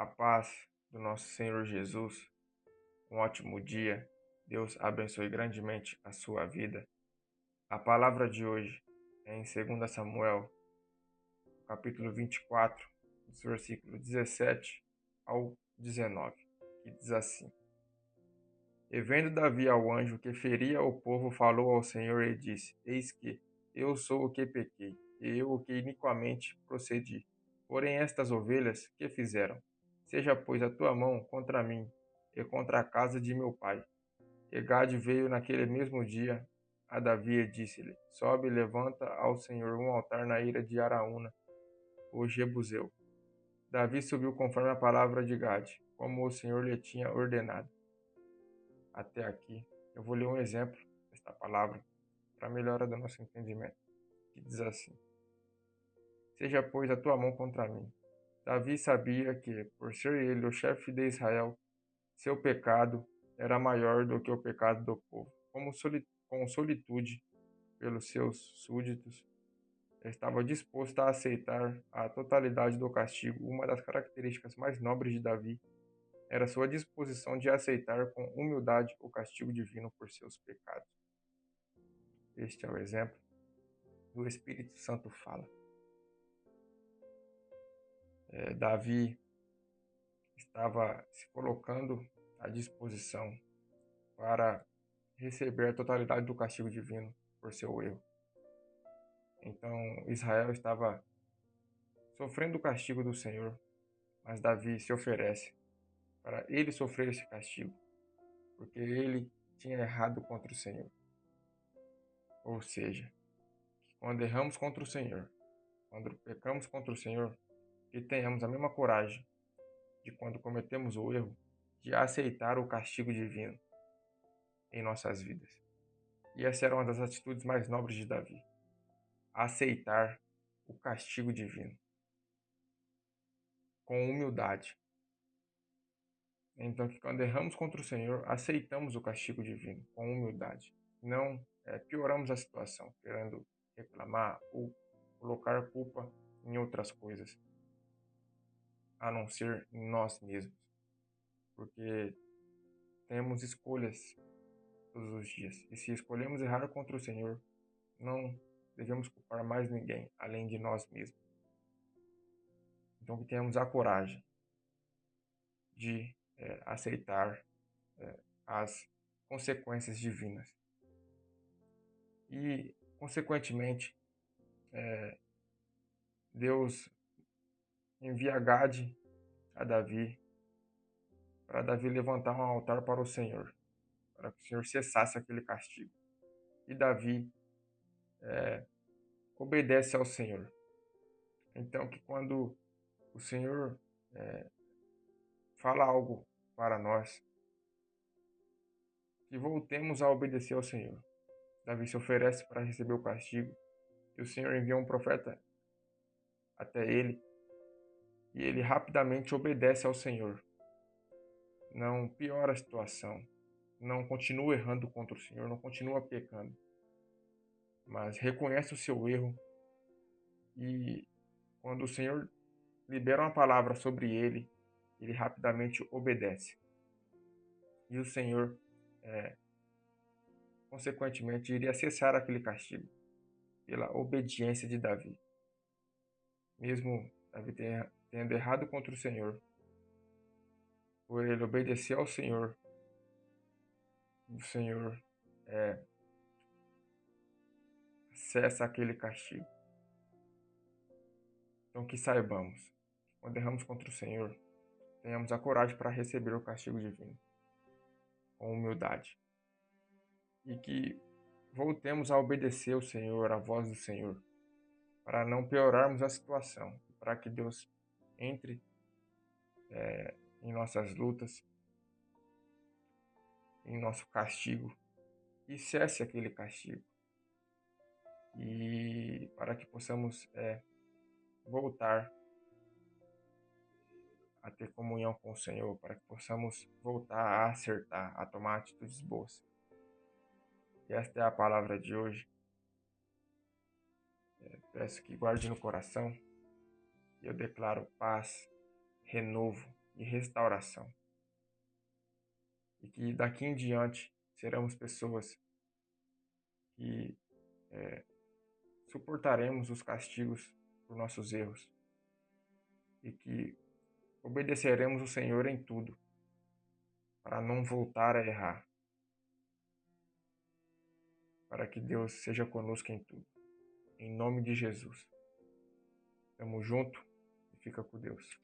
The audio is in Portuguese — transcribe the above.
A paz do nosso Senhor Jesus. Um ótimo dia. Deus abençoe grandemente a sua vida. A palavra de hoje é em 2 Samuel, capítulo 24, dos versículos 17 ao 19, que diz assim: E vendo Davi ao anjo que feria o povo, falou ao Senhor e disse: Eis que eu sou o que pequei, e eu o que iniquamente procedi. Porém estas ovelhas, que fizeram? Seja, pois, a tua mão contra mim e contra a casa de meu pai. E Gade veio naquele mesmo dia a Davi e disse-lhe: Sobe e levanta ao Senhor um altar na ira de Araúna, o Jebuseu. Davi subiu conforme a palavra de Gade, como o Senhor lhe tinha ordenado. Até aqui, eu vou ler um exemplo desta palavra para a melhora do nosso entendimento, que diz assim: Seja, pois, a tua mão contra mim. Davi sabia que, por ser ele o chefe de Israel, seu pecado era maior do que o pecado do povo. Com solitude pelos seus súditos, estava disposto a aceitar a totalidade do castigo. Uma das características mais nobres de Davi era sua disposição de aceitar com humildade o castigo divino por seus pecados. Este é o exemplo do Espírito Santo fala. Davi estava se colocando à disposição para receber a totalidade do castigo divino por seu erro. Então Israel estava sofrendo o castigo do Senhor, mas Davi se oferece para ele sofrer esse castigo, porque ele tinha errado contra o Senhor. Ou seja, quando erramos contra o Senhor, quando pecamos contra o Senhor, que tenhamos a mesma coragem de quando cometemos o erro, de aceitar o castigo divino em nossas vidas. E essa era uma das atitudes mais nobres de Davi, aceitar o castigo divino com humildade. Então, que quando erramos contra o Senhor, aceitamos o castigo divino com humildade. Não pioramos a situação, querendo reclamar ou colocar culpa em outras coisas, a não ser em nós mesmos. Porque temos escolhas todos os dias. E se escolhemos errar contra o Senhor, não devemos culpar mais ninguém, além de nós mesmos. Então, que tenhamos a coragem de aceitar as consequências divinas. E, consequentemente, Deus envia Gade a Davi, para Davi levantar um altar para o Senhor, para que o Senhor cessasse aquele castigo. E Davi obedece ao Senhor. Então, que quando o Senhor fala algo para nós, que voltemos a obedecer ao Senhor. Davi se oferece para receber o castigo, e o Senhor envia um profeta até ele, e ele rapidamente obedece ao Senhor. Não piora a situação, não continua errando contra o Senhor, não continua pecando, mas reconhece o seu erro, e quando o Senhor libera uma palavra sobre ele, ele rapidamente obedece. E o Senhor, consequentemente, iria cessar aquele castigo pela obediência de Davi. Mesmo Davi tendo errado contra o Senhor, por ele obedecer ao Senhor, o Senhor cessa aquele castigo. Então que saibamos, quando erramos contra o Senhor, tenhamos a coragem para receber o castigo divino, com humildade. E que voltemos a obedecer ao Senhor, a voz do Senhor, para não piorarmos a situação, para que Deus entre em nossas lutas, em nosso castigo, e cesse aquele castigo. E para que possamos voltar a ter comunhão com o Senhor, para que possamos voltar a acertar, a tomar atitudes boas. E esta é a palavra de hoje. Peço que guarde no coração. E eu declaro paz, renovo e restauração. E que daqui em diante seremos pessoas que suportaremos os castigos por nossos erros e que obedeceremos o Senhor em tudo, para não voltar a errar, para que Deus seja conosco em tudo. Em nome de Jesus. Tamo junto e fica com Deus.